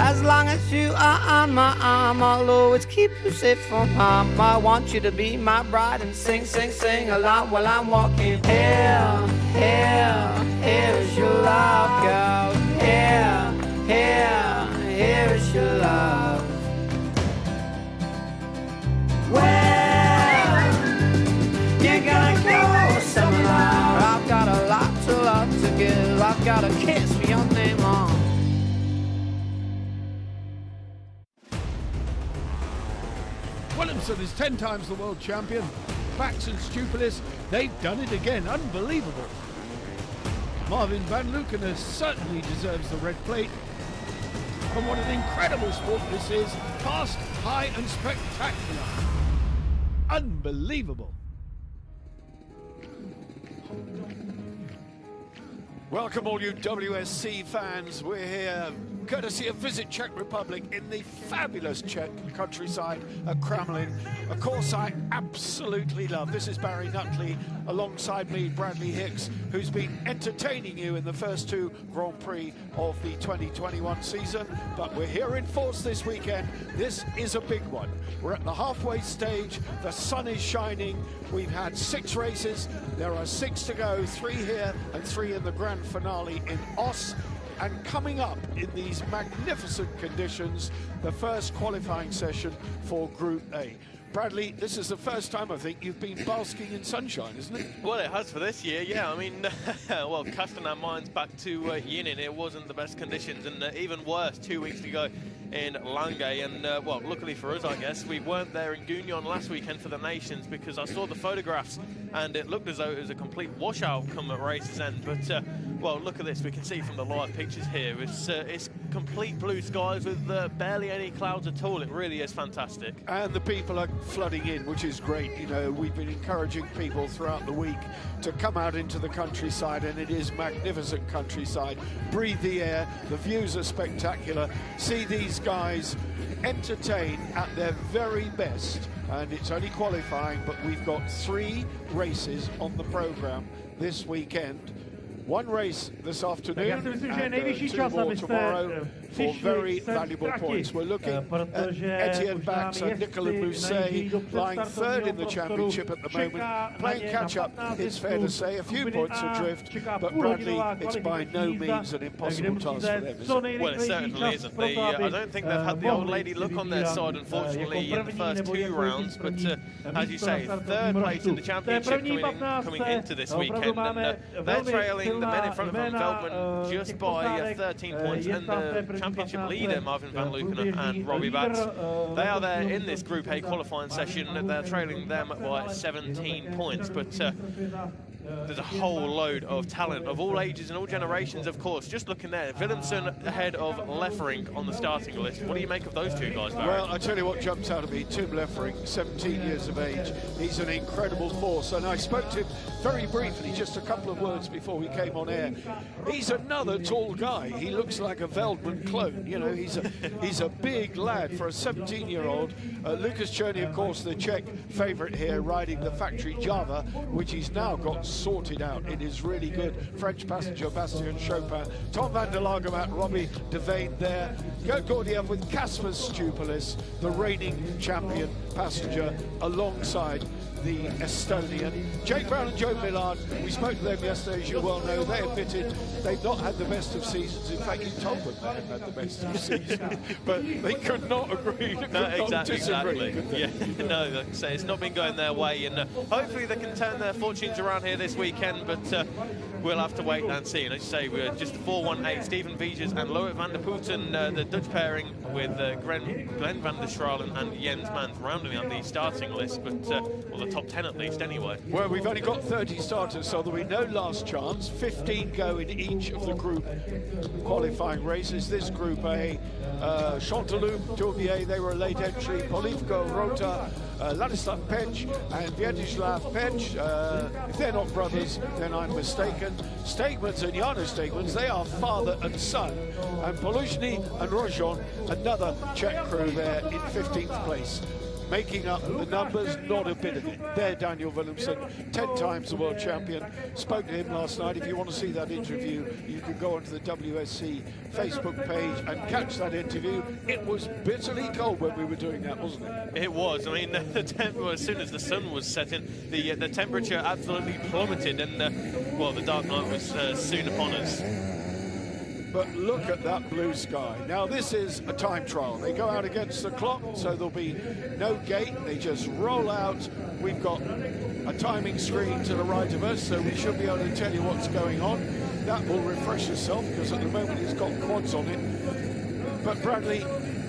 As long as you are on my arm, I'll always keep you safe from harm. I want you to be my bride and sing, sing, sing along while I'm walking. Here, here, here's your love, girl. Here, here, here's your love. Well, you're gonna go somewhere. I've got a lot to love to give. I've got a kiss for your name on. Williamson is 10 times the world champion. Bax and Stupilis, they've done it again. Unbelievable. Marvin van Luken certainly deserves the red plate. And what an incredible sport this is. Fast, high and spectacular. Unbelievable. Welcome all you WSC fans. We're here courtesy of Visit Czech Republic in the fabulous Czech countryside at Kramolin, a course I absolutely love. This is Barry Nutley alongside me, Bradley Hicks, who's been entertaining you in the first two Grand Prix of the 2021 season. But we're here in force this weekend. This is a big one. We're at the halfway stage. The sun is shining. We've had 6 races. There are 6 to go, 3 here and 3 in the grand finale in Oss. And coming up in these magnificent conditions, the first qualifying session for Group A. Bradley, this is the first time I think you've been basking in sunshine, isn't it? Well, it has for this year, yeah. I mean, well, casting our minds back to Yinin, it wasn't the best conditions, and even worse 2 weeks ago in Langay. And, well, luckily for us, I guess, we weren't there in Gugnon last weekend for the Nations, because I saw the photographs and it looked as though it was a complete washout come at race's end. But, well, look at this. We can see from the live pictures here, it's complete blue skies with barely any clouds at all. It really is fantastic. And the people are flooding in, which is great. You know, we've been encouraging people throughout the week to come out into the countryside, and it is magnificent countryside. Breathe the air, the views are spectacular. See these guys entertain at their very best, and it's only qualifying, but we've got 3 races on the program this weekend. 1 race this afternoon and 2 more tomorrow for very valuable points. We're looking at Etienne Bax and Nicolas Mousset lying 3rd in the championship at the moment, playing catch-up, it's fair to say. A few points adrift, but Bradley, it's by no means an impossible task for them, is it? Well, it certainly isn't. I don't think they've had the old lady look on their side, unfortunately, in the first 2 rounds, but as you say, 3rd place in the championship coming into this weekend, and they're trailing the men in front of Van Veltman just by 13 points, and the championship leader Marvin van Luken and Robbie Bax, they are there in this Group A qualifying session, and they're trailing them by 17 points. But there's a whole load of talent of all ages and all generations, of course. Just looking there, Willemsen ahead of Leffering on the starting list. What do you make of those 2 guys, Barry? Well, I tell you what jumps out at me, Tim Leffering, 17 years of age. He's an incredible force, and I spoke to him very briefly, just a couple of words before we came on air. He's another tall guy. He looks like a Veldman clone. You know, he's a big lad for a 17-year-old. Lucas Cherney, of course, the Czech favourite here, riding the factory Java, which he's now got sorted out. It is really good. French passenger Bastien Chopin, Tom van der Lagemat, Robbie Devane there. Gert Gordiev with Kasper Stupilis, the reigning champion passenger, alongside the Estonian. Jake Brown and Joe Millard, we spoke to them yesterday, as you well know. They admitted they've not had the best of seasons. In fact, you told them they hadn't had the best of seasons. But they could not agree. No, exactly. Yeah, no, like I say, it's not been going their way, and hopefully they can turn their fortunes around here this weekend, but we'll have to wait and see. And as you say, we're just 4-1-8, Steven Viges and Loic van der Putten, the Dutch pairing with Glenn van der Stralen and Jens Mans rounding out the starting list, but well, the top 10 at least anyway. Well, we've only got 30 starters, so there'll be no last chance. 15 go in each of the group qualifying races. This Group A, Chanteloup, Tourbier, they were a late entry, Polivko, Rota, Ladislav Pech and Vyacheslav Pech. If they're not brothers, then I'm mistaken. Stegmans and Janos Stegmans, they are father and son. And Poluzhny and Rojon, another Czech crew there in 15th place. making up the numbers, not a bit of it. There, Daniel Willemsen, 10 times the world champion. Spoke to him last night. If you want to see that interview, you can go onto the WSC Facebook page and catch that interview. It was bitterly cold when we were doing that, wasn't it? It was. I mean, as soon as the sun was setting, the temperature absolutely plummeted, and well, the dark night was soon upon us. But look at that blue sky. Now, this is a time trial. They go out against the clock, so there'll be no gate. They just roll out. We've got a timing screen to the right of us, so we should be able to tell you what's going on. That will refresh yourself, because at the moment it's got quads on it. But Bradley,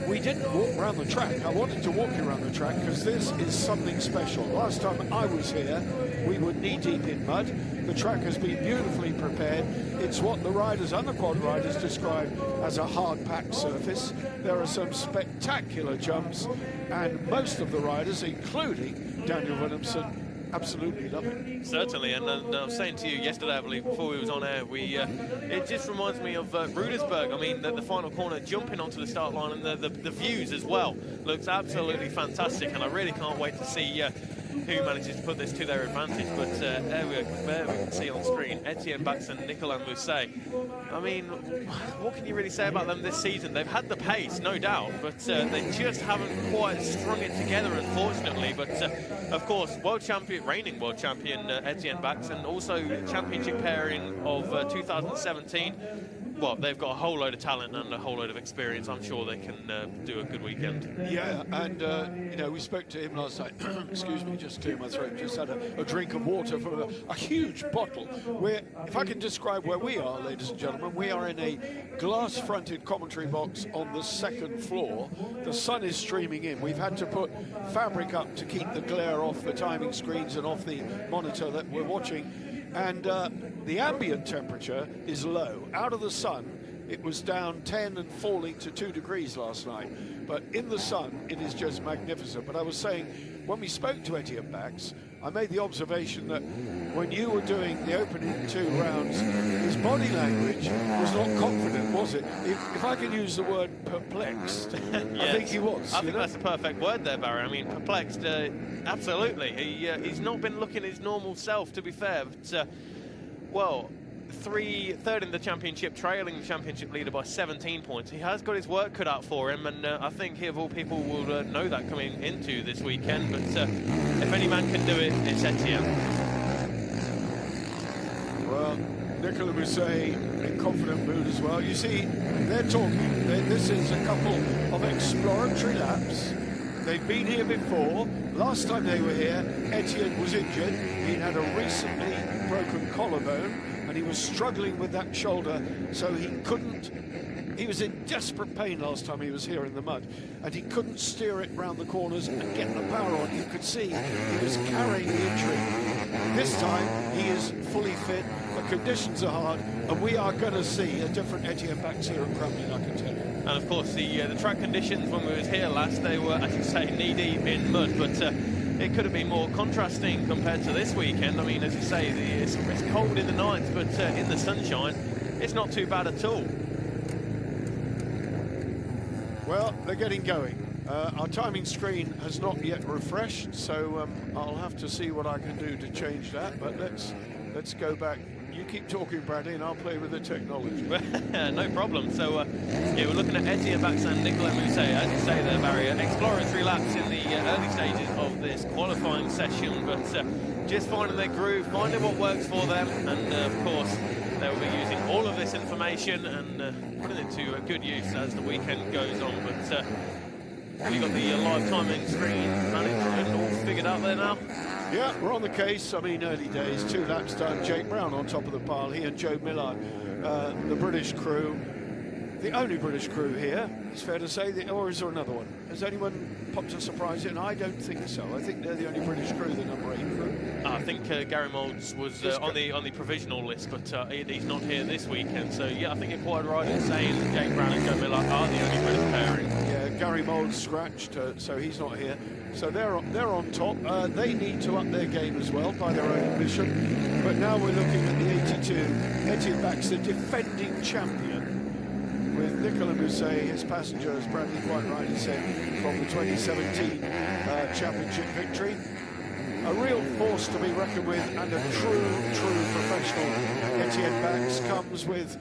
we didn't walk around the track. I wanted to walk you around the track because this is something special. Last time I was here, we were knee-deep in mud. The track has been beautifully prepared. It's what the riders and the quad riders describe as a hard-packed surface. There are some spectacular jumps, and most of the riders, including Daniel Willemsen, absolutely love it. Certainly, and I was saying to you yesterday, I believe, before we was on air, it just reminds me of Rudersberg. I mean, the final corner, jumping onto the start line, and the views as well looks absolutely fantastic, and I really can't wait to see who manages to put this to their advantage. But there we can see on screen Etienne Bax and Nicolas Mousset. I mean, what can you really say about them this season? They've had the pace, no doubt, but they just haven't quite strung it together, unfortunately. But of course, reigning world champion Etienne Bax, and also championship pairing of 2017. Well, they've got a whole load of talent and a whole load of experience. I'm sure they can do a good weekend. Yeah, and you know, we spoke to him last night. Excuse me, just clear my throat. Just had a drink of water from a huge bottle. If I can describe where we are, ladies and gentlemen, we are in a glass-fronted commentary box on the second floor. The sun is streaming in. We've had to put fabric up to keep the glare off the timing screens and off the monitor that we're watching. And the ambient temperature is low. Out of the sun, it was down 10 and falling to 2 degrees last night. But in the sun, it is just magnificent. But I was saying, when we spoke to Etienne Bax, I made the observation that when you were doing the opening 2 rounds, his body language was not confident, was it? If I can use the word perplexed, yes. I think he was. I think that's the perfect word there, Barry. I mean, perplexed, absolutely. He's not been looking his normal self, to be fair. But, well, third in the championship, trailing the championship leader by 17 points. He has got his work cut out for him, and I think he, of all people, will know that coming into this weekend. But if any man can do it, it's Etienne. Well, Nicolas Mousset in confident mood as well. You see, they're talking. This is a couple of exploratory laps. They've been here before. Last time they were here, Etienne was injured. He'd had a recently broken collarbone, and he was struggling with that shoulder, so he was in desperate pain last time he was here in the mud, and he couldn't steer it round the corners and get the power on. You could see he was carrying the injury. This time, he is fully fit, the conditions are hard, and we are going to see a different Etienne Bax here at Kramolin, I can tell you. And of course, the track conditions when we was here last, they were, as you say, knee-deep in mud, but it could have been more contrasting compared to this weekend. I mean, as you say, it's cold in the nights, but in the sunshine, it's not too bad at all. Well, they're getting going. Our timing screen has not yet refreshed, so I'll have to see what I can do to change that. But let's go back. You keep talking, Bradley, and I'll play with the technology. No problem. So, yeah, we're looking at Etienne Bax and Nicolas Mousset, as you say there, Barry. Exploratory laps in the early stages of this qualifying session, but just finding their groove, finding what works for them, and of course, they will be using all of this information and putting it to good use as the weekend goes on. But we've got the live timing screen managed and all figured out there now. Yeah, we're on the case. I mean, early days, 2 laps done. Jake Brown on top of the pile. He and Joe Millard, the British crew. The only British crew here, it's fair to say, or is there another one? Has anyone popped a surprise in? I don't think so. I think they're the only British crew, the number 8 crew. I think Gary Moulds was on the provisional list, but he's not here this weekend. So yeah, I think you're quite right in saying that Jake Brown and Joe Millard are the only British pairing. Yeah, Gary Moulds scratched, so he's not here. So they're on top. They need to up their game as well, by their own admission. But now we're looking at the 82. Etienne Bax, the defending champion, with Nicolas Mousset, his passenger, as Bradley quite rightly said, from the 2017 championship victory. A real force to be reckoned with, and a true professional. Etienne Bax comes with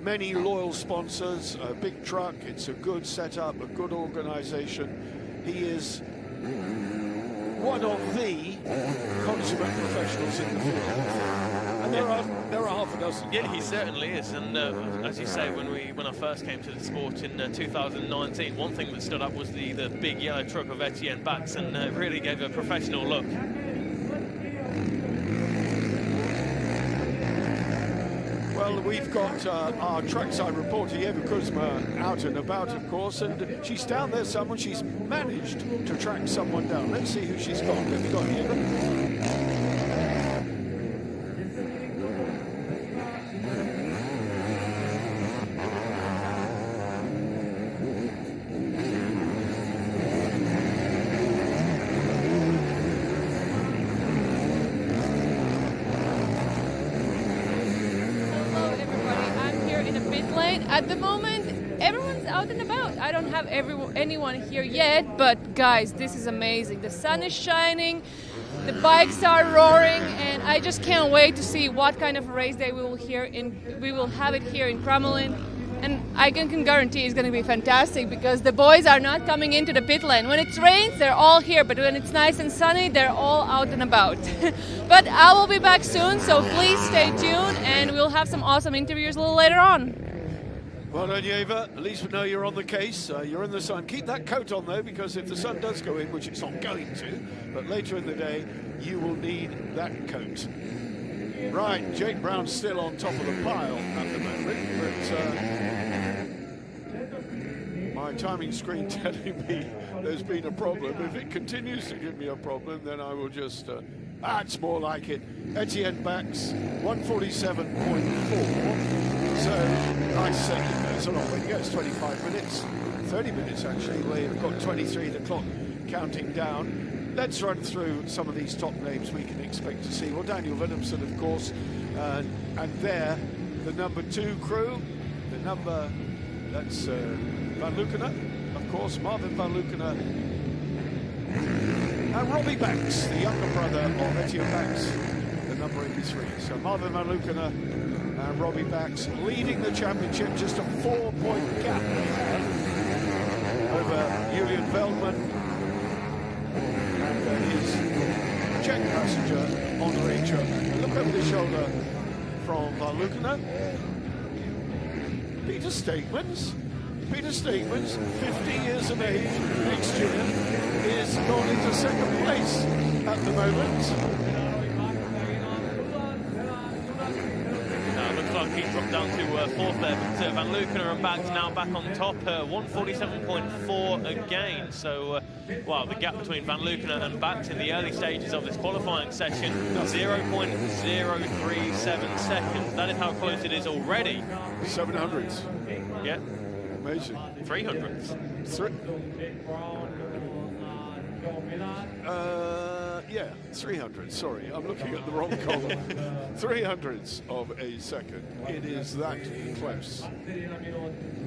many loyal sponsors, a big truck, it's a good setup, a good organisation. He is one of the consummate professionals in the field. And there are half a dozen. Yeah, he certainly is. And as you say, when I first came to the sport in 2019, one thing that stood up was the big yellow truck of Etienne Bax, and really gave a professional look. Well, we've got our trackside reporter, Eva Kuzma, out and about, of course, and she's down there somewhere. She's managed to track someone down. Let's see who she's got. Have you got Eva? At the moment, everyone's out and about. I don't have anyone here yet, but guys, this is amazing. The sun is shining, the bikes are roaring, and I just can't wait to see what kind of race day we will have it here in Kramolin. And I can guarantee it's going to be fantastic, because the boys are not coming into the pit lane. When it rains, they're all here, but when it's nice and sunny, they're all out and about. But I will be back soon, so please stay tuned, and we'll have some awesome interviews a little later on. Well done, Eva. At least we know you're on the case. You're in the sun. Keep that coat on, though, because if the sun does go in, which it's not going to, but later in the day, you will need that coat. Right, Jake Brown's still on top of the pile at the moment, but my timing screen telling me there's been a problem. If it continues to give me a problem, then I will just... it's more like it. Etienne Bax, 147.4. So, I say it's a long way to go. It's 25 minutes, 30 minutes actually. We've got 23, the clock counting down. Let's run through some of these top names we can expect to see. Well, Daniel Willemsen, of course, and there, the number 2 crew, the number, that's Van Lukenen, of course, Marvin Van Lukenen, and Robbie Bax, the younger brother of Etienne Bax, the number 83. So Marvin Van Lukenen and Robbie Bax leading the championship, just a 4-point gap they have over Julian Veldman and his Czech passenger on Rachel. Look over the shoulder from Van Lukenen. Peter Stegmans, 50 years of age next year, is gone into second place at the moment. He dropped down to 4th there, but Van Lukenen and Bax now back on top, 147.4 again. So, well, the gap between Van Lukenen and Bax in the early stages of this qualifying session, 0.037 seconds. That is how close it is already. 700s. Yeah. Amazing. 300s. Yeah, 300, sorry, I'm looking at the wrong column. 300ths of a second. It is that close.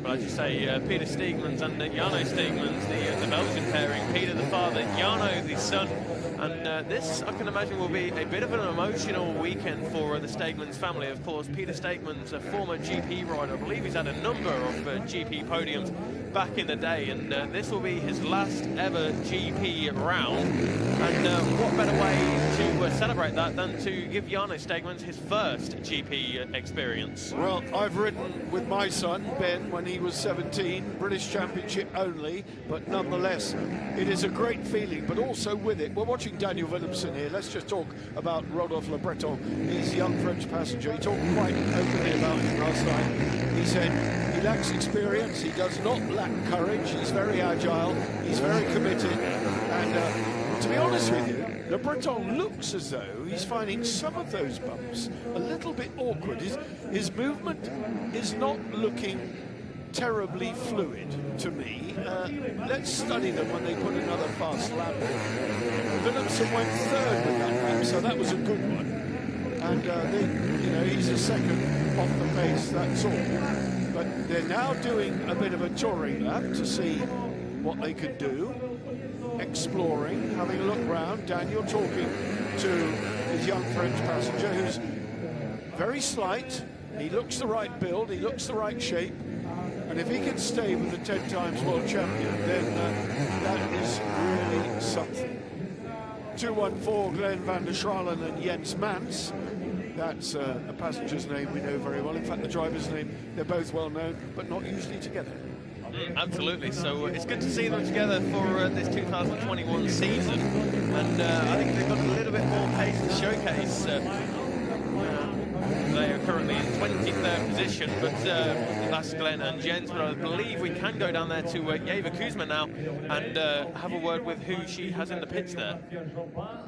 But as you say, Peter Stegmans and Jarno Stegmans, the Belgian pairing, Peter the father, Jarno the son. And this, I can imagine, will be a bit of an emotional weekend for the Stegmans family. Of course, Peter Stegmans, a former GP rider, I believe he's had a number of GP podiums back in the day, and this will be his last ever GP round. And what better way to celebrate that than to give Jarno Stegmans his first GP experience? Well, I've ridden with my son, Ben, when he was 17, British Championship only, but nonetheless, it is a great feeling, but also with it, we're watching Daniel Willemsen here. Let's just talk about Rodolphe Le Breton. He's a young French passenger. He talked quite openly about him last night. He said he lacks experience, he does not lack courage, he's very agile, he's very committed, and to be honest with you, Le Breton looks as though he's finding some of those bumps a little bit awkward. His movement is not looking terribly fluid to me. Let's study them when they put another fast lap in. Willemsen went 3rd with that lap, so that was a good one. And he's a second off the pace, that's all. But they're now doing a bit of a touring lap to see what they can do, exploring, having a look round. Daniel talking to his young French passenger, who's very slight. He looks the right build, he looks the right shape, and if he can stay with the 10 times world champion, then that is really something. 214, Glenn van der Schalen and Jens Mans. That's a passenger's name we know very well. In fact, the driver's name, they're both well known, but not usually together. Absolutely. So it's good to see them together for this 2021 season. And I think they've got a little bit more pace to showcase. They are currently in 23rd position, but that's Glenn and Jens. But I believe we can go down there to Yeva Kuzma now and have a word with who she has in the pits there.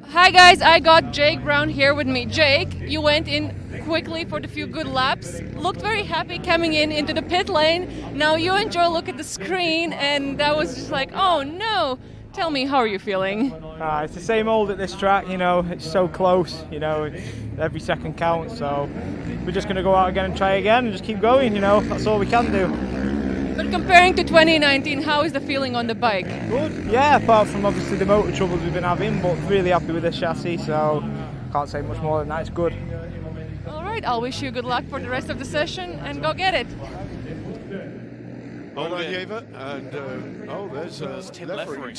Hi guys, I got Jake Brown here with me. Jake, you went in quickly for the few good laps, looked very happy coming into the pit lane. Now you and Joe look at the screen and that was just like, oh no. Tell me, how are you feeling? It's the same old at this track, you know, it's so close, you know, every second counts, so we're just going to go out again and try again and just keep going, you know, that's all we can do. But comparing to 2019, how is the feeling on the bike? Good, yeah, apart from obviously the motor troubles we've been having, but really happy with this chassis, so can't say much more than that, it's good. All right, I'll wish you good luck for the rest of the session and go get it. Well done, Yeva, and there's Tim Leffering.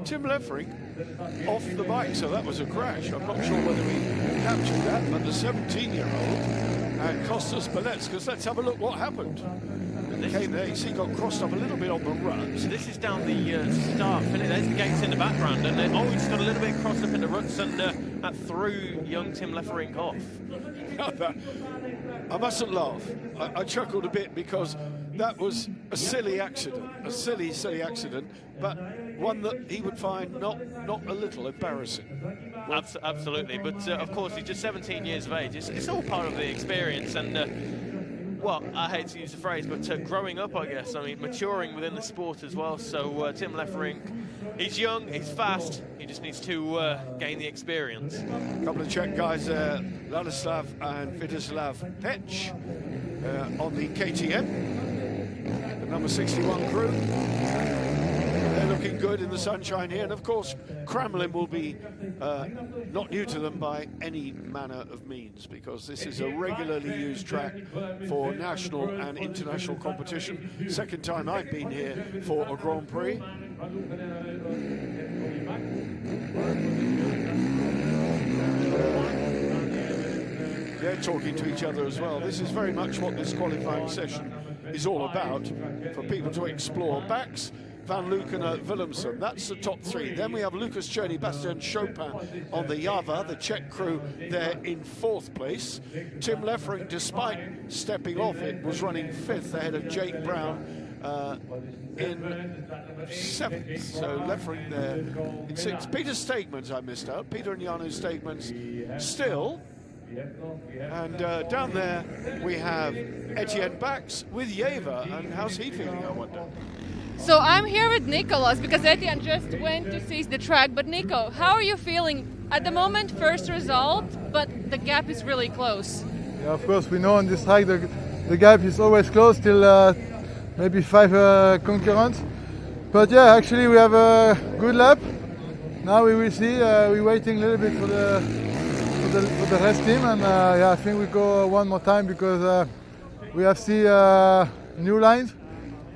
Tim Leffering off the bike, so that was a crash. I'm not sure whether we captured that, but the 17-year-old and Kostas Beletskas, let's have a look what happened. Came there, you see, got crossed up a little bit on the ruts. So this is down the start finish. There's the gates in the background, and then he just got a little bit crossed up in the ruts, and that threw young Tim Leffering off. I mustn't laugh. I chuckled a bit because that was a silly accident, a silly accident, but one that he would find not a little embarrassing. Absolutely, but of course he's just 17 years of age. It's all part of the experience, and well, I hate to use the phrase, but growing up, I guess. I mean, maturing within the sport as well. So Tim Leffering, he's young, he's fast, he just needs to gain the experience. A couple of Czech guys there, Ladislav and Vidislav Pech on the KTM, the number 61 crew. They're looking good in the sunshine here, and of course Kramolin will be not new to them by any manner of means, because this is a regularly used track for national and international competition. Second time I've been here for a Grand Prix. They're talking to each other as well. This is very much what this qualifying session is all about, for people to explore. Bax, Van Lukena, Willemsen, that's the top three. Then we have Lucas Cherney, Bastien Chopin on the Java, the Czech crew there in fourth place. Tim Leffering, despite stepping off it, was running fifth ahead of Jake Brown in seventh. So Leffering there in sixth. Peter Stegmans I missed out. Peter and Janu Stegmans still. And down there we have Etienne Bax with Jeva. And how's he feeling, I wonder? So I'm here with Nicolas because Etienne just went to see the track. But Nico, how are you feeling? At the moment, first result, but the gap is really close. Yeah, of course, we know on this track the gap is always close till maybe 5 concurrents. But yeah, actually we have a good lap. Now we will see. We're waiting a little bit for the rest team, and yeah, I think we go one more time because we have seen new lines.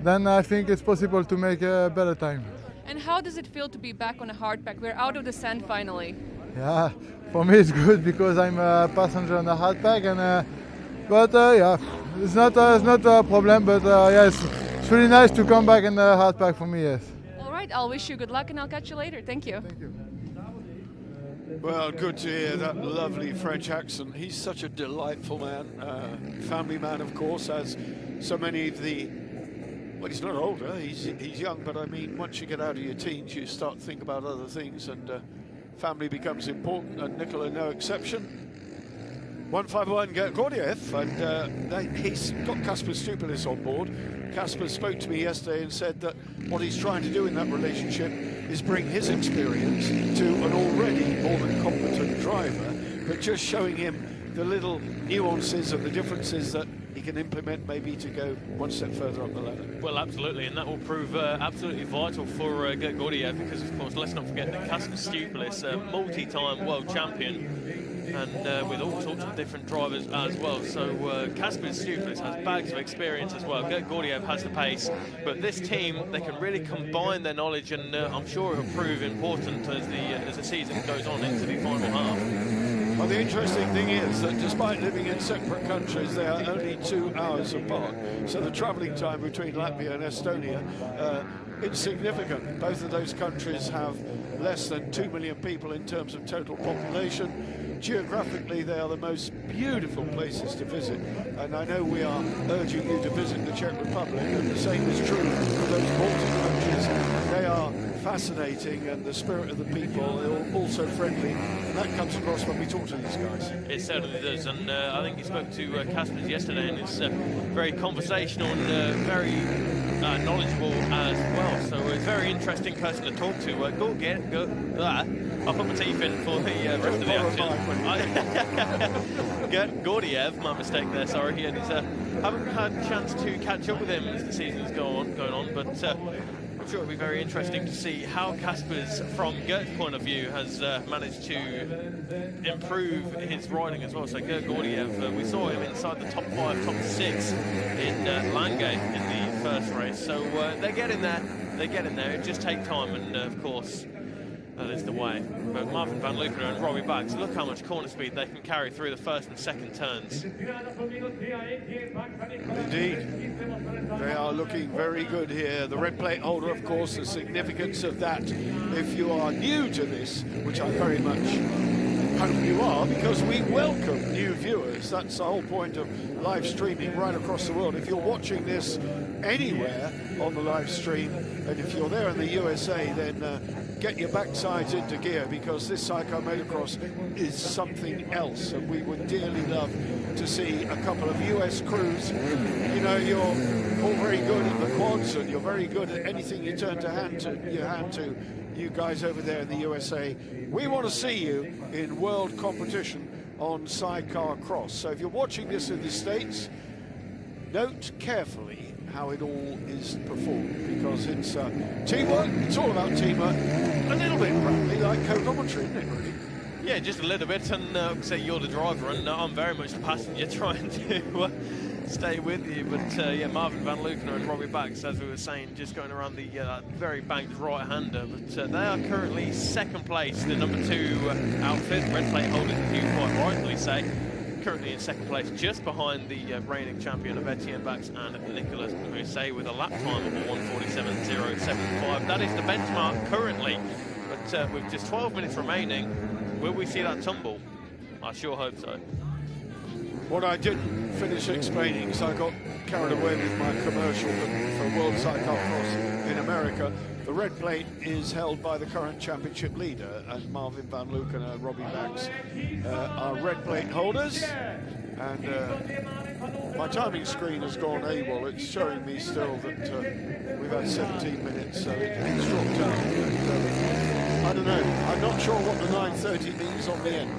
Then I think it's possible to make a better time. And how does it feel to be back on a hard pack? We're out of the sand finally. Yeah, for me it's good because I'm a passenger on a hard pack, and but yeah, it's not a problem. But yeah, it's really nice to come back in the hard pack for me. Yes. All right, I'll wish you good luck, and I'll catch you later. Thank you. Thank you. Well, good to hear that lovely French accent. He's such a delightful man, family man, of course, as so many of the. Well, he's not older, he's young, but I mean, once you get out of your teens, you start to think about other things, and family becomes important, and Nicola no exception. 151 Gordiev, and he's got Kasper Stupilis on board. Kasper spoke to me yesterday and said that what he's trying to do in that relationship is bring his experience to an already more than competent driver, but just showing him the little nuances and the differences that he can implement maybe to go one step further up the ladder. Well, absolutely, and that will prove absolutely vital for Gert Gordiev, because, of course, let's not forget that Kasper Stupilis, a multi-time world champion, and with all sorts of different drivers as well. So Kasper Stupilis has bags of experience as well. Gert Gordiev has the pace, but this team, they can really combine their knowledge, and I'm sure it will prove important as the season goes on into the final half. Well, the interesting thing is that despite living in separate countries, they are only 2 hours apart. So the travelling time between Latvia and Estonia, insignificant. Both of those countries have less than 2 million people in terms of total population. Geographically, they are the most beautiful places to visit. And I know we are urging you to visit the Czech Republic, and the same is true of those Baltic countries. They are fascinating, and the spirit of the people are also friendly, and that comes across when we talk to these guys. It certainly does, and I think he spoke to Kaspers yesterday, and it's very conversational and very knowledgeable as well. So a very interesting person to talk to. I'll put my teeth in for the rest of the action. Gert Gordiev, my mistake there, sorry. And haven't had a chance to catch up with him as the season's going on, but I'm sure it'll be very interesting to see how Kasper's, from Gert's point of view, has managed to improve his riding as well. So Gert Gordiev, we saw him inside the top 5, top 6 in Langay in the first race. So they're getting there. They get in there. It just takes time, and of course, that is the way. But Marvin van Luckner and Robbie Baggs, look how much corner speed they can carry through the first and second turns. Indeed. They are looking very good here. The red plate holder, of course, the significance of that, if you are new to this, which I very much hope you are, because we welcome new viewers. That's the whole point of live streaming right across the world. If you're watching this anywhere on the live stream, and if you're there in the USA, then get your backsides into gear, because this Sidecar Motocross is something else, and we would dearly love to see a couple of US crews. You know, you're all very good at the quads, and you're very good at anything you turn your hand to. You guys over there in the USA, we want to see you in world competition on Sidecarcross. So if you're watching this in the States, note carefully how it all is performed, because it's teamwork. It's all about teamwork. A little bit, probably, like co-commentary, isn't it, really? Yeah, just a little bit, and say you're the driver, and I'm very much the passenger trying to stay with you. But yeah, Marvin van Luckner and Robbie Baggs, as we were saying, just going around the very banked right-hander. But they are currently second place, the number 2 outfit, red plate holders, as you quite rightly say. Currently in second place, just behind the reigning champion of Etienne Bax and Nicolas Mousset, with a lap time of 1:47.075. That is the benchmark currently, but with just 12 minutes remaining, will we see that tumble? I sure hope so. What I didn't finish explaining, because I got carried away with my commercial for World Sidecarcross in America. The red plate is held by the current championship leader, and Marvin van Luckner and Robbie Baggs are red plate holders. And my timing screen has gone AWOL. It's showing me still that we've had 17 minutes, so it's dropped out. And, I don't know. I'm not sure what the 9:30 means on the end.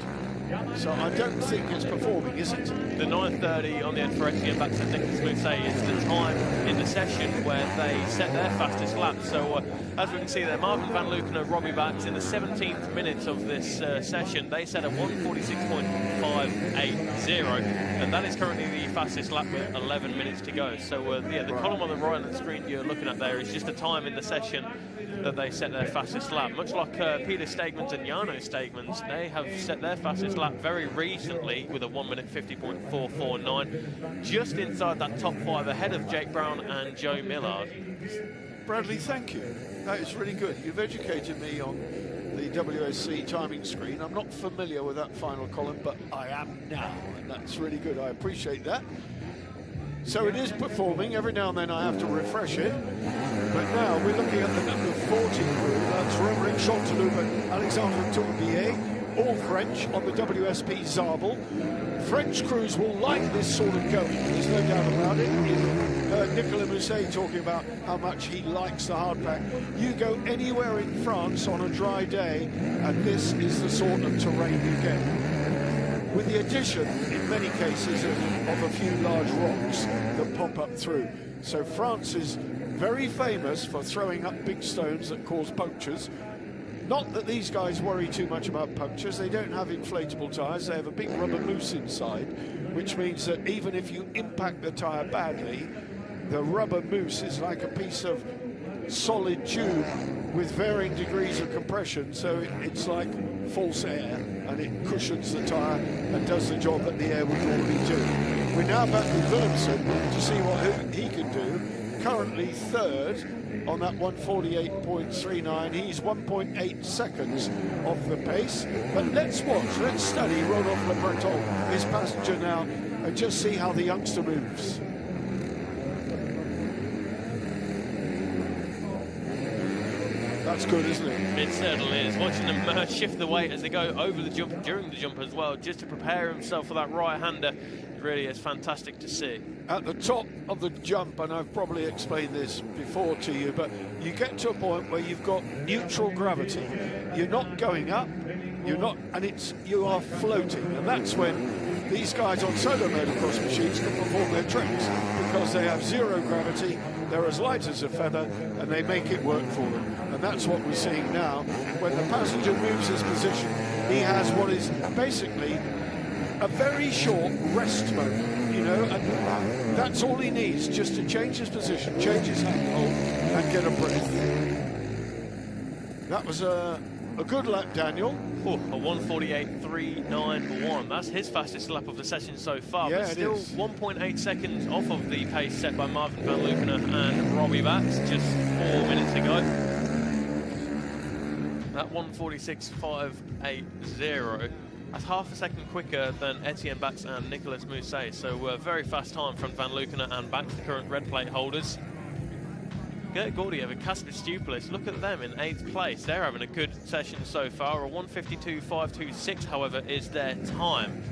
So I don't think it's performing, is it? The 9:30 on the end for Etienne Bax and Nicolas Mousset is the time in the session where they set their fastest lap. So as we can see there, Marvin van Luckner and Robbie Baggs in the 17th minute of this session, they set a 1:46.580, and that is currently the fastest lap with 11 minutes to go. So yeah, the column on the right of the screen you're looking at there is just the time in the session that they set their fastest lap. Much like Peter Stegmans and Jarno Stegmans, they have set their fastest lap very recently with a 1:50.449, just inside that top 5, ahead of Jake Brown and Joe Millard. Bradley, thank you. That is really good. You've educated me on the WSC timing screen. I'm not familiar with that final column, but I am now, and that's really good. I appreciate that. So it is performing. Every now and then I have to refresh it. But now we're looking at the number 40 crew. That's Romeric Chanteloup and Alexandre Tourbier, all French on the WSP Zabel. French crews will like this sort of going. There's no doubt about it. You heard Nicolas Mousset talking about how much he likes the hardpack. You go anywhere in France on a dry day, and this is the sort of terrain you get. with the addition, in many cases, of a few large rocks that pop up through. So France is very famous for throwing up big stones that cause punctures. Not that these guys worry too much about punctures. They don't have inflatable tyres. They have a big rubber mousse inside, which means that even if you impact the tyre badly, the rubber mousse is like a piece of solid tube with varying degrees of compression, so it's like false air, and it cushions the tyre and does the job that the air would normally do. We're now back with Willemsen to see what he can do. Currently third on that 1:48.39. He's 1.8 seconds off the pace. But let's watch, let's study Rodolphe Le Breton, his passenger now, and just see how the youngster moves. That's good, isn't it? It certainly is. Watching him shift the weight as they go over the jump, during the jump as well, just to prepare himself for that right-hander, it really is fantastic to see. At the top of the jump, and I've probably explained this before to you, but you get to a point where you've got neutral gravity. You're not going up, you're not, and you are floating, and that's when these guys on solo motocross machines can perform their tricks, because they have zero gravity, they're as light as a feather, and they make it work for them. And that's what we're seeing now. When the passenger moves his position, he has what is basically a very short rest moment, you know, and that's all he needs, just to change his position, change his handhold, and get a breath. That was a good lap, Daniel. Oh, a 1:48.391. That's his fastest lap of the session so far, yeah, but still 1.8 seconds off of the pace set by Marvin van Luckenen and Robbie Bax just 4 minutes ago. That 1:46.580. That's half a second quicker than Etienne Bax and Nicolas Mousset. So very fast time from Van Luckenen and Bax, the current red plate holders. Gert Gordiev and Casper Stupelis, look at them in 8th place. They're having a good session so far. A 1:52.526, however, is their time.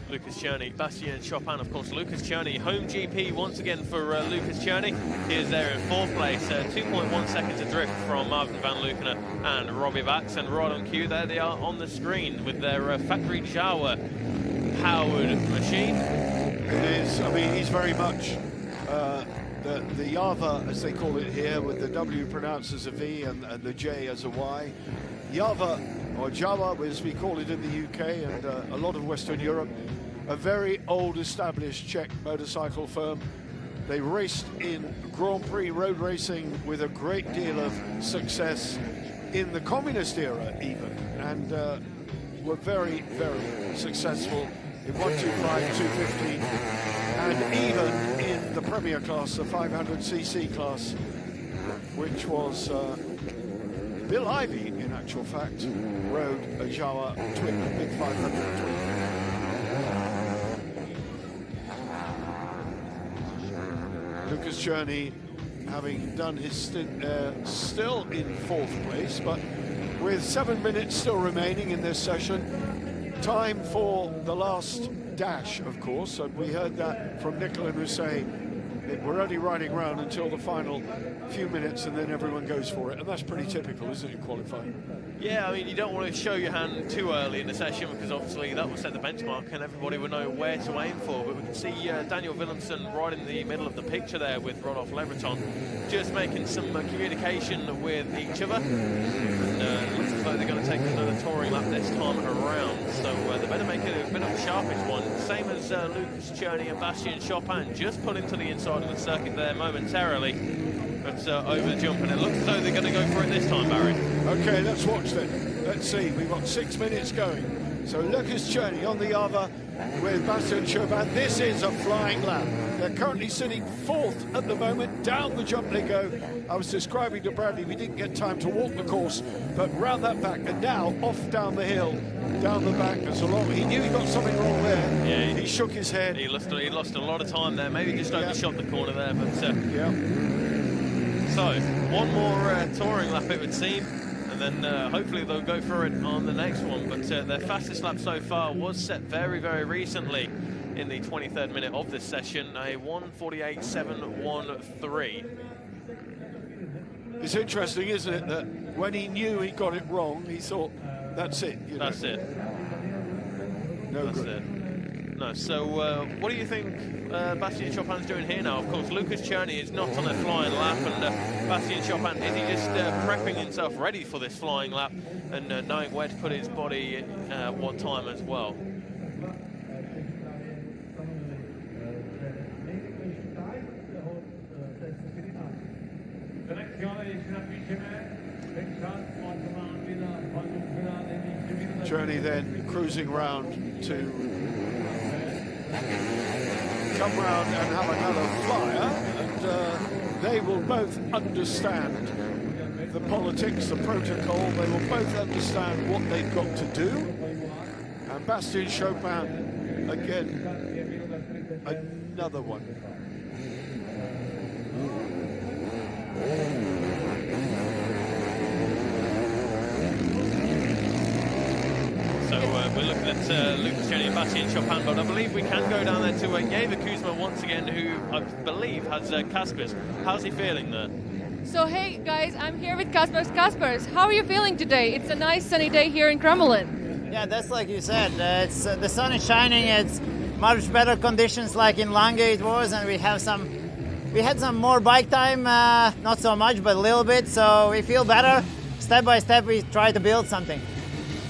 Lucas Cherney, Bastien Chopin, of course. Lucas Cherney, home GP once again for Lucas Cherney. He is there in 4th place, 2.1 seconds adrift from Marvin van Luckenen and Robbie Bax. And right on cue, there they are on the screen with their factory Jawa powered machine. It is, I mean, he's very much the Java, as they call it here, with the W pronounced as a V and the J as a Y. Java, or Jawa, as we call it in the UK and a lot of Western Europe, a very old established Czech motorcycle firm. They raced in Grand Prix road racing with a great deal of success in the communist era even, and were very, very successful in 125, 250, and even in the Premier class, the 500cc class, which was Bill Ivey, in actual fact, rode a Jawa twin, a big 500 twin. Lucas Cherney, having done his stint there, still in 4th place, but with 7 minutes still remaining in this session. Time for the last dash, of course, and we heard that from Nicolas Mousset. We're only riding around until the final few minutes, and then everyone goes for it, and that's pretty typical, isn't it, in qualifying? Yeah, I mean, you don't want to show your hand too early in the session, because obviously that will set the benchmark and everybody will know where to aim for. But we can see Daniel Willemsen right in the middle of the picture there with Rodolphe Le Breton, just making some communication with each other. And it looks as though they're going to take another touring lap this time around. So they better make it a bit of a sharpish one. Same as Lucas Cherney and Bastien Chopin, just pulling to the inside of the circuit there momentarily. But over the jump, and it looks as though they're going to go for it this time, Barry. Okay, let's watch then. Let's see, we've got 6 minutes going. So Lucas Cherney on the other with Bastien Chopin. This is a flying lap. They're currently sitting 4th at the moment. Down the jump they go. I was describing to Bradley, we didn't get time to walk the course, but round that back, and now off down the hill, down the back. There's a lot. He knew he got something wrong there. Yeah, he shook his head. He lost a lot of time there. Maybe just overshot the corner there, but yeah. So, one more touring lap it would seem, and then hopefully they'll go for it on the next one. But their fastest lap so far was set very, very recently in the 23rd minute of this session, a 1:48.713. It's interesting, isn't it, that when he knew he got it wrong, he thought, That's it. You know. That's it. No That's good. it. No, so what do you think Bastien Chopin's doing here now? Of course, Lucas Cherney is not on a flying lap, and Bastien Chopin, is he just prepping himself ready for this flying lap and knowing where to put his body at what time as well? Cherney then cruising round to come round and have another flyer, and they will both understand the politics, the protocol. They will both understand what they've got to do. And Bastien Chopin, again, another one. So we're looking at Lucas Cherney and Bastien Chopin, but I believe we can go down there to Yeva Kuzma once again, who I believe has Kaspers. How's he feeling there? So hey guys, I'm here with Kaspers. Kaspers, how are you feeling today? It's a nice sunny day here in Kramolin. Yeah, that's like you said. It's the sun is shining. It's much better conditions like in Lange it was, and we had some more bike time, not so much, but a little bit. So we feel better. Step by step, we try to build something.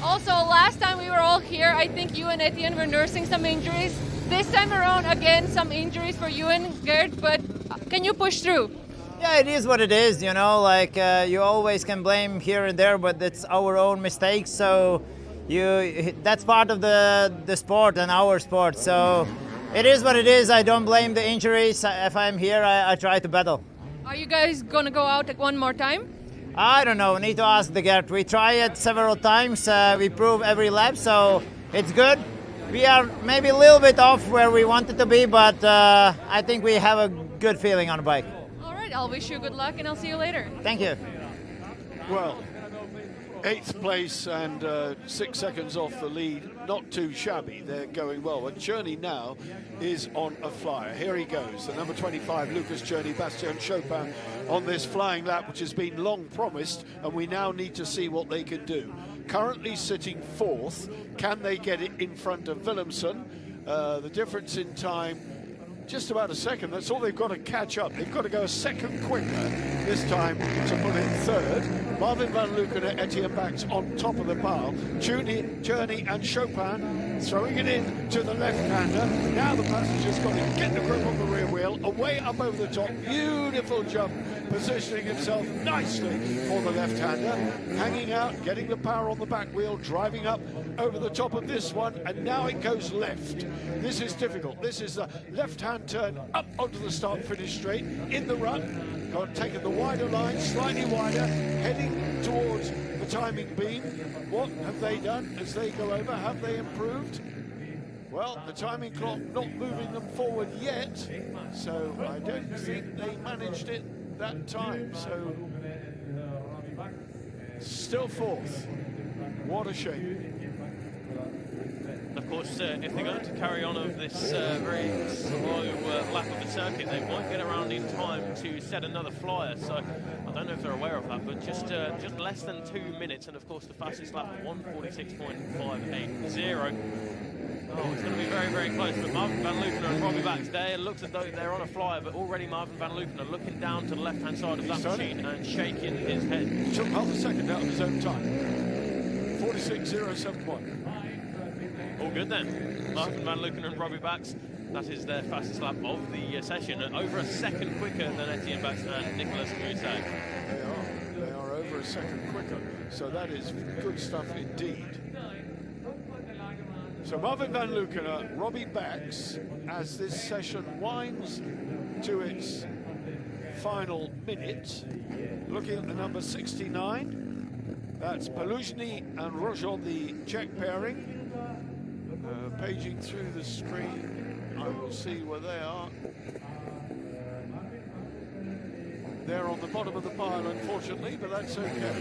Also, last time we were all here, I think you and Etienne were nursing some injuries. This time around, again, some injuries for you and Gert, but can you push through? Yeah, it is what it is, you know, like you always can blame here and there, but it's our own mistakes. So that's part of the sport and our sport. So it is what it is. I don't blame the injuries. If I'm here, I try to battle. Are you guys going to go out one more time? I don't know. Need to ask the Gert. We try it several times. We prove every lap, so it's good. We are maybe a little bit off where we wanted to be, but I think we have a good feeling on the bike. All right, I'll wish you good luck, and I'll see you later. Thank you. Well, 8th place and 6 seconds off the lead. Not too shabby. They're going well. But Cherney now is on a flyer. Here he goes. The number 25, Lucas Cherney, Bastien Chopin on this flying lap, which has been long promised, and we now need to see what they can do. Currently sitting 4th. Can they get it in front of Willemsen? The difference in time, just about a second. That's all they've got to catch up. They've got to go a second quicker this time to put in 3rd. Marvin van Luken and Etienne Bax on top of the pile. Cherney and Chopin throwing it in to the left-hander. Now the passenger's got to get the grip on the rear wheel, away up over the top. Beautiful jump, positioning himself nicely for the left-hander. Hanging out, getting the power on the back wheel, driving up over the top of this one, and now it goes left. This is difficult. This is the left-hand turn up onto the start-finish straight in the run. Got taken the wider line, slightly wider, heading towards the timing beam. What have they done as they go over? Have they improved? Well, the timing clock not moving them forward yet, so I don't think they managed it that time. So still 4th. What a shame. Of course, if they're going to carry on of this very slow lap of the circuit, they won't get around in time to set another flyer. So I don't know if they're aware of that, but just less than 2 minutes, and of course the fastest lap, 1:46.580. Oh, it's going to be very, very close. But Marvin van Luken and Robbie Bax there. It looks as though they're on a flyer, but already Marvin van Luken are looking down to the left-hand side of that machine and shaking his head. He took half a second out of his own time. 46.071. All good then. Marvin van Luken and Robbie Bax, that is their fastest lap of the session, over a second quicker than Etienne Bax and Nicolas Mousset. They are over a second quicker, so that is good stuff indeed. So Marvin van Luken, Robbie Bax, as this session winds to its final minute, looking at the number 69, that's Peluzhny and Rojon, the Czech pairing. Paging through the screen, I will see where they are. They're on the bottom of the pile, unfortunately, but that's okay.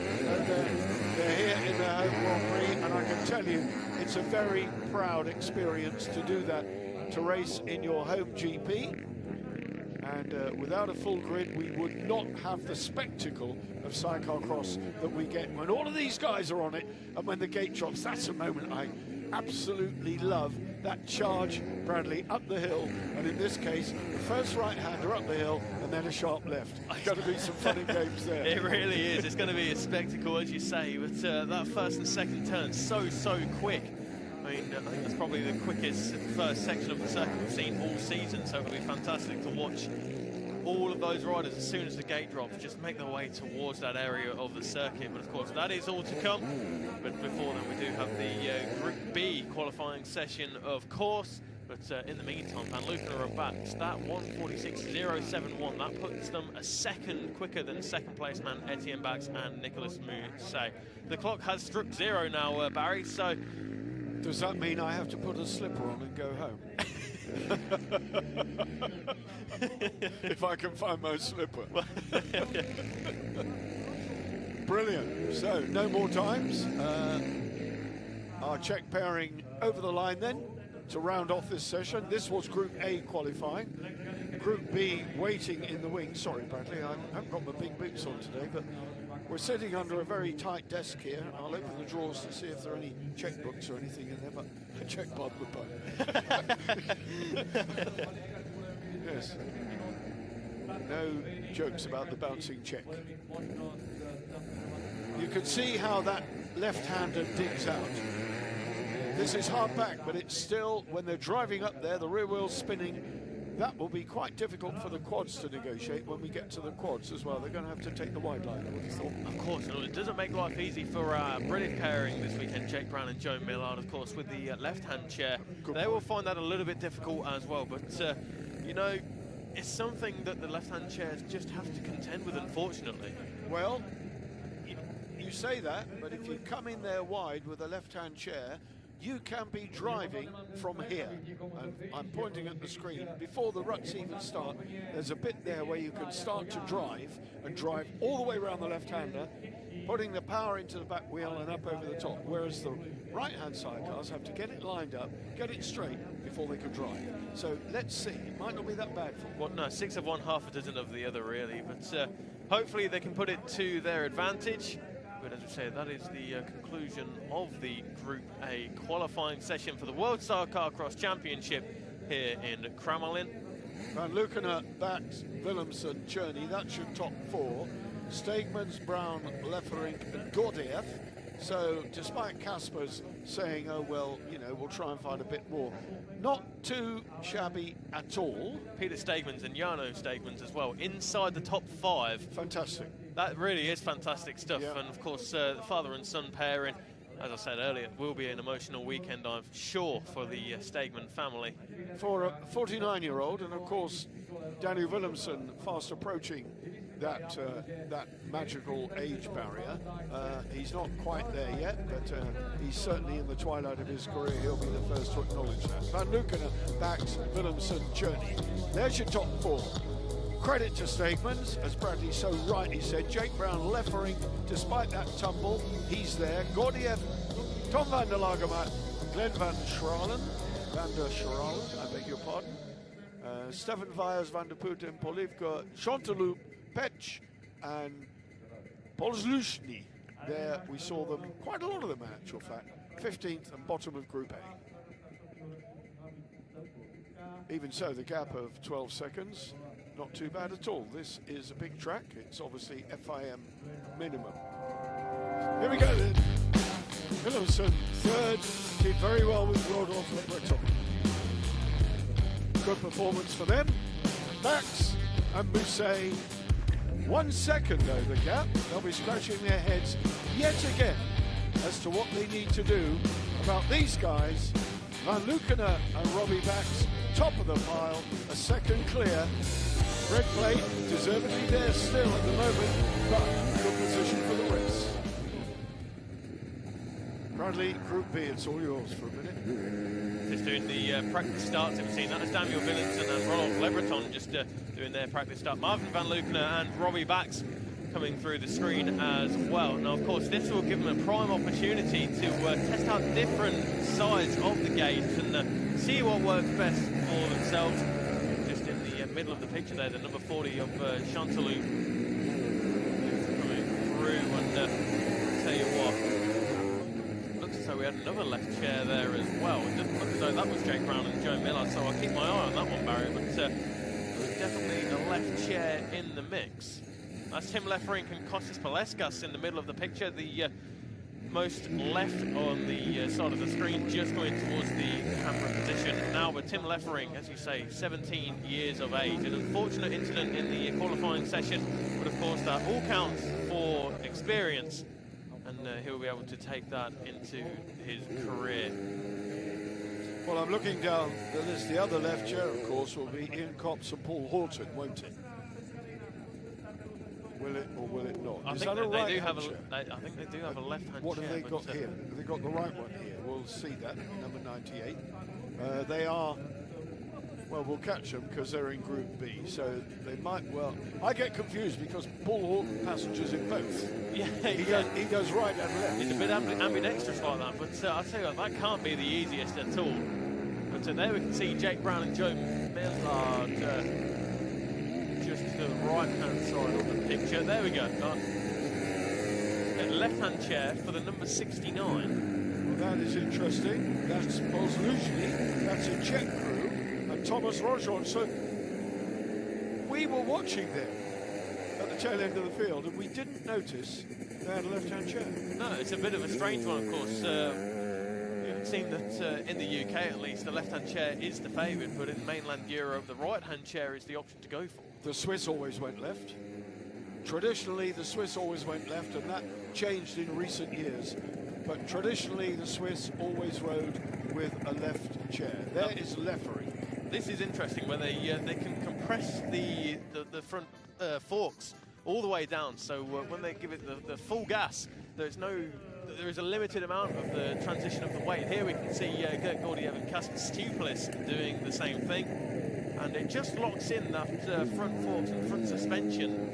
They're here in their home Grand Prix, and I can tell you, it's a very proud experience to do that, to race in your home GP. And without a full grid, we would not have the spectacle of Sidecarcross that we get when all of these guys are on it, and when the gate drops. That's a moment I absolutely love. That charge, Bradley, up the hill, and in this case, the first right-hander up the hill, and then a sharp left. Got to be some fun and games there. It really is. It's going to be a spectacle, as you say, but that first and second turn so quick. I mean, I think that's probably the quickest first section of the circuit we've seen all season, so it'll be fantastic to watch all of those riders, as soon as the gate drops, just make their way towards that area of the circuit. But of course, that is all to come. But before then, we do have the Group B qualifying session, of course. But in the meantime, Van Luken are back. That 1:46.071, that puts them a second quicker than second place man Etienne Bax and Nicolas Mousset. The clock has struck zero now, Barry, so... Does that mean I have to put a slipper on and go home? If I can find my slipper. Brilliant. So, no more times. Our Czech pairing over the line then to round off this session. This was Group A qualifying. Group B waiting in the wings. Sorry, Bradley, I haven't got my big boots on today, but we're sitting under a very tight desk here. I'll open the drawers to see if there are any checkbooks or anything in there, but a check bud would buy. Yes. No jokes about the bouncing check. You can see how that left-hander digs out. This is hard back, but it's still, when they're driving up there, the rear wheel's spinning. That will be quite difficult for the quads to negotiate when we get to the quads as well. They're going to have to take the wide line, I would have thought. Of course, and it doesn't make life easy for our British pairing this weekend, Jake Brown and Joe Millard, of course, with the left-hand chair. They will find that a little bit difficult as well, but, you know, it's something that the left-hand chairs just have to contend with, unfortunately. Well, you say that, but if you come in there wide with a left-hand chair, you can be driving from here, and I'm pointing at the screen. Before the ruts even start, there's a bit there where you can start to drive, and drive all the way around the left-hander, putting the power into the back wheel and up over the top, whereas the right-hand sidecars have to get it lined up, get it straight before they can drive. So let's see, it might not be that bad for them. Well, no, 6 of one, half a dozen of the other, really, but hopefully they can put it to their advantage. But as we say, that is the conclusion of the Group A qualifying session for the World Sidecarcross Championship here in Kramolin. Van Lukener, Bax, Willemsen, Cherney, that should top 4. Stegmans, Brown, Lefferink and Gordiev. So despite Kasper's saying, oh well, you know, we'll try and find a bit more, not too shabby at all. Peter Stegmans and Jarno Stegmans as well, inside the top 5. Fantastic. That really is fantastic stuff, yeah. And of course the father and son pairing, as I said earlier, will be an emotional weekend, I'm sure, for the Stegman family. For a 49-year-old, and of course Danny Willemsen fast approaching that magical age barrier. He's not quite there yet, but he's certainly in the twilight of his career. He'll be the first to acknowledge that. Van Lukener, Bax, Willemsen, Cherney. There's your top 4. Credit to Stegmans, as Bradley so rightly said. Jake Brown, Leffering, despite that tumble, he's there. Gordiev, Tom van der Lagermaat, Glenn van der Schoralen, I beg your pardon. Stefan Vyers, Van der Putten, Polivka, Chanteloup, Petch, and Polzlushny. There we saw them, quite a lot of them in actual fact, 15th and bottom of Group A. Even so, the gap of 12 seconds, not too bad at all. This is a big track. It's obviously FIM minimum. Here we go then. Willemsen, third, did very well with Rodolphe Le Breton. Good performance for them. Bax and Mousset, 1 second though the gap. They'll be scratching their heads yet again as to what they need to do about these guys. Van Lukener and Robbie Bax, top of the pile, a second clear. Red plate, deservedly there still at the moment, but good position for the race. Bradley, Group B, it's all yours for a minute. Just doing the practice starts, we've seen that as Daniel Willemsen and Ronald Le Breton just doing their practice start. Marvin Van Lukener and Robbie Bax coming through the screen as well. Now, of course, this will give them a prime opportunity to test out different sides of the gates and see what works best for themselves. Just in the middle of the picture there, the number 40 of Chanteloup coming through, and I'll tell you what, looks as though we had another left chair there as well. It didn't look as though that was Jake Brown and Joe Miller, so I'll keep my eye on that one, Barry, but there's definitely a left chair in the mix. That's Tim Lefferink and Kostas Paleskas in the middle of the picture, the most left on the side of the screen, just going towards the camera position. Now with Tim Lefferink, as you say, 17 years of age. An unfortunate incident in the qualifying session, but of course that all counts for experience, and he'll be able to take that into his career. Well, I'm looking down the list. The other left chair, of course, will be Ian Copps and Paul Horton, won't it? Will it or will it not? I think they do have a left-hand chair. What have they got here? Have they got the right one here? We'll see that, number 98. They are, well, we'll catch them because they're in Group B, so they might well... I get confused because Paul Horton passengers in both. Yeah, he goes right and left. It's a bit ambidextrous like that, but I'll tell you what, that can't be the easiest at all. But there we can see Jake Brown and Joe Millard just to the right-hand side of the picture. There we go. Left-hand chair for the number 69. Well, that is interesting. That's Bozlushny, that's a Czech crew, and Thomas Rojon. So we were watching them at the tail end of the field, and we didn't notice they had a left-hand chair. No, it's a bit of a strange one, of course. It would seem that in the UK, at least, the left-hand chair is the favourite, but in mainland Europe, the right-hand chair is the option to go for. The Swiss always went left. Traditionally, the Swiss always went left, and that changed in recent years. But traditionally, the Swiss always rode with a left chair. There is Lefferink. This is interesting, where they can compress the front forks all the way down. So when they give it the full gas, there is a limited amount of the transition of the weight. Here we can see Gert Gordiev and Kasper Stupelis doing the same thing. And it just locks in that front forks and front suspension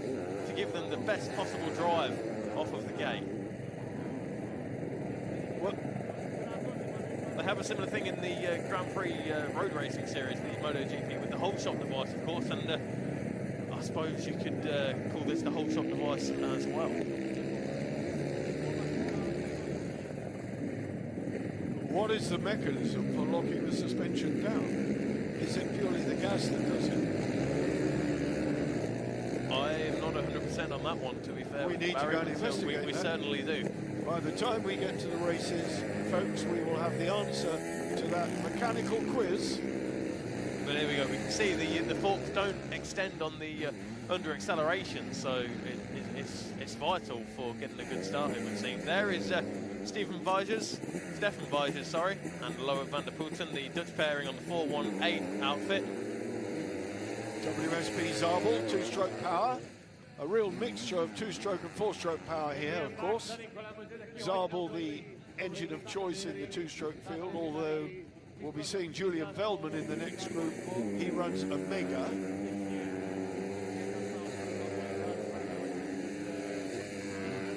to give them the best possible drive off of the gate. Well, they have a similar thing in the Grand Prix road racing series, the MotoGP, with the whole shot device, of course, and I suppose you could call this the whole shot device as well. What is the mechanism for locking the suspension down? Is it purely the gas that does it? I am not 100% on that one, to be fair. We need to go and investigate we that. certainly do. By the time we get to the races, folks, we will have the answer to that mechanical quiz. But there we go. We can see the forks don't extend on the under acceleration, so it's vital for getting a good start, it would seem. There is Stefan Vijers, and Loa van der Putten, the Dutch pairing on the 418 outfit. WSP Zabel, two-stroke power. A real mixture of two-stroke and four-stroke power here, of course. Zabel, the engine of choice in the two-stroke field, although we'll be seeing Julian Veldman in the next group. He runs a Mega.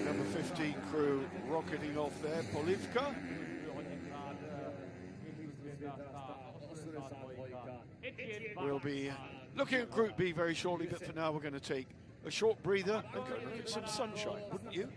Number 15 crew rocketing off there, Polivka. We'll be looking at Group B very shortly, but for now we're going to take a short breather and go look at some sunshine, wouldn't you?